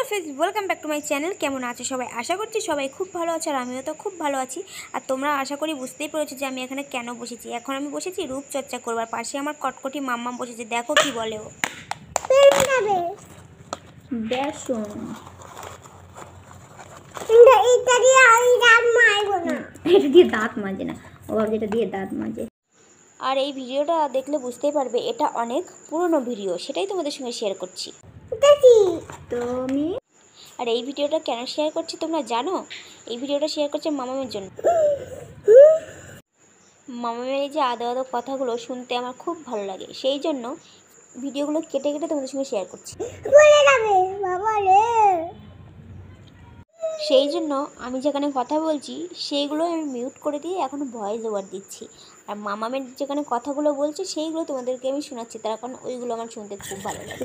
Friends, welcome back to my channel. কেমন আছো সবাই? আশা করছি সবাই খুব ভালো আছে, আর আমিও তো খুব ভালো আছি। আর তোমরা আশা করি বুঝতেই পেরেছো যে আমি এখানে কেন বসেছি। এখন আমি বসেছি রূপচর্চা করবার, পাশে আমার কটকটি মাম্মাম বসেছে। দেখো কি বলে ও। এটা দিয়ে দাঁত মাজে না, ও যেটা দিয়ে দাঁত মাজে। আর এই ভিডিওটা দেখলে বুঝতেই পারবে এটা অনেক পুরনো ভিডিও, সেটাই তোমাদের সঙ্গে শেয়ার করছি। তো আমি আর এই ভিডিওটা কেন শেয়ার করছি তোমরা জানো? এই ভিডিওটা শেয়ার করছে মামামের জন্য। মামামের এই যে আদো আদো কথাগুলো শুনতে আমার খুব ভালো লাগে, সেই জন্য ভিডিওগুলো কেটে কেটে তোমাদের সঙ্গে শেয়ার করছি। সেই জন্য আমি যেখানে কথা বলছি সেইগুলো আমি মিউট করে দিয়ে এখন ভয়েস ওভার দিচ্ছি। আর মামামের যেখানে কথাগুলো বলছে সেইগুলো তোমাদেরকে আমি শোনাচ্ছি, তার কারণ ওইগুলো আমার শুনতে খুব ভালো লাগে।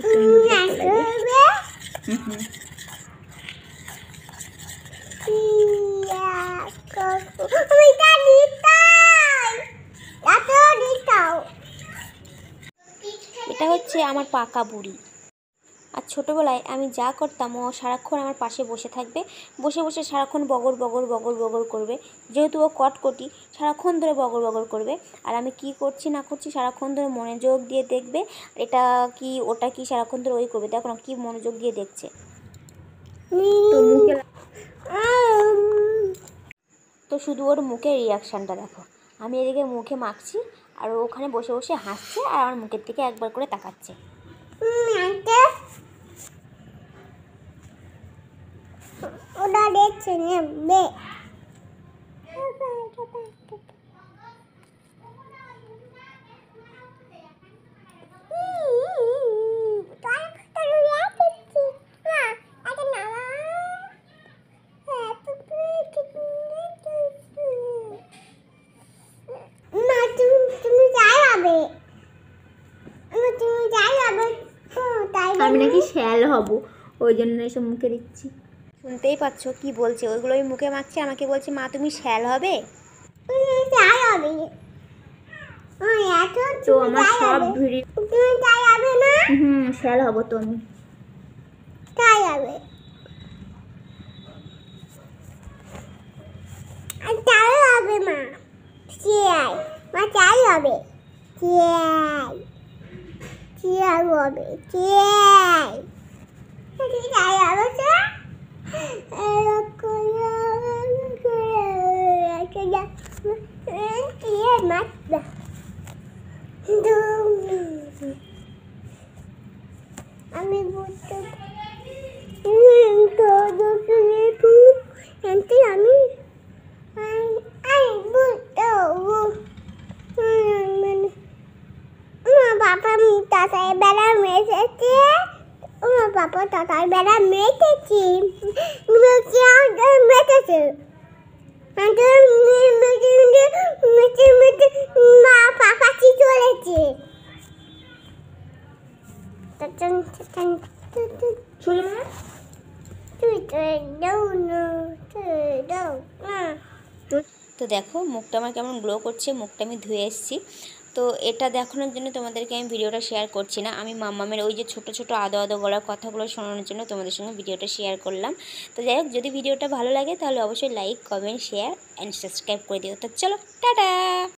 এটা হচ্ছে আমার পাকা বুড়ি। আর ছোটোবেলায় আমি যা করতাম ও সারাক্ষণ আমার পাশে বসে থাকবে, বসে বসে সারাক্ষণ বগর বগর বগর বগর করবে। যেহেতু ও কটকটি, সারাক্ষণ ধরে বগর বগর করবে। আর আমি কি করছি না করছি সারাক্ষণ ধরে মনোযোগ দিয়ে দেখবে, এটা কি ওটা কি সারাক্ষণ ধরে ওই করবে। দেখো না কি মনোযোগ দিয়ে দেখছে। তো শুধু ওর মুখের রিয়াকশানটা দেখো। আমি এদিকে মুখে মাখছি আর ও ওখানে বসে বসে হাসছে আর আমার মুখের দিকে একবার করে তাকাচ্ছে। ওটা দেখছে নেবে। আমি নাকি শ্যাল হব, ওই জন্য এসব মুখে দিচ্ছি। শুনতেই পাচ্ছ কি বলছে, ওইগুলো আমি মুখে মাখছি, আমাকে বলছে মা তুমি শ্যাল হবে। তো আমার সব ভিডিও শ্যাল হব তো আমি। তাই হবে তাই হবে মা, চাই মা, চাই হবে, চাই চাই হবে, চাই চাই হবে, আমি বুঝতে আমি বাবা তাতাই বেলা মেরেছে, আমার বাবা তাতাই বেলা মেরেছি, মেরেছে মা পাপাচি চলেছে। তো দেখো মুখটা আমার কেমন গ্লো করছে, মুখটা আমি ধুয়ে এসেছি। তো এটা দেখানোর জন্য তোমাদেরকে আমি ভিডিওটা শেয়ার করছি না, আমি মাম্মামের ওই যে ছোটো ছোটো আদো আদো গলার কথাগুলো শোনানোর জন্য তোমাদের সঙ্গে ভিডিওটা শেয়ার করলাম। তো যাই হোক, যদি ভিডিওটা ভালো লাগে তাহলে অবশ্যই like, comment, share and subscribe করে দিও। তো চলো টাটা।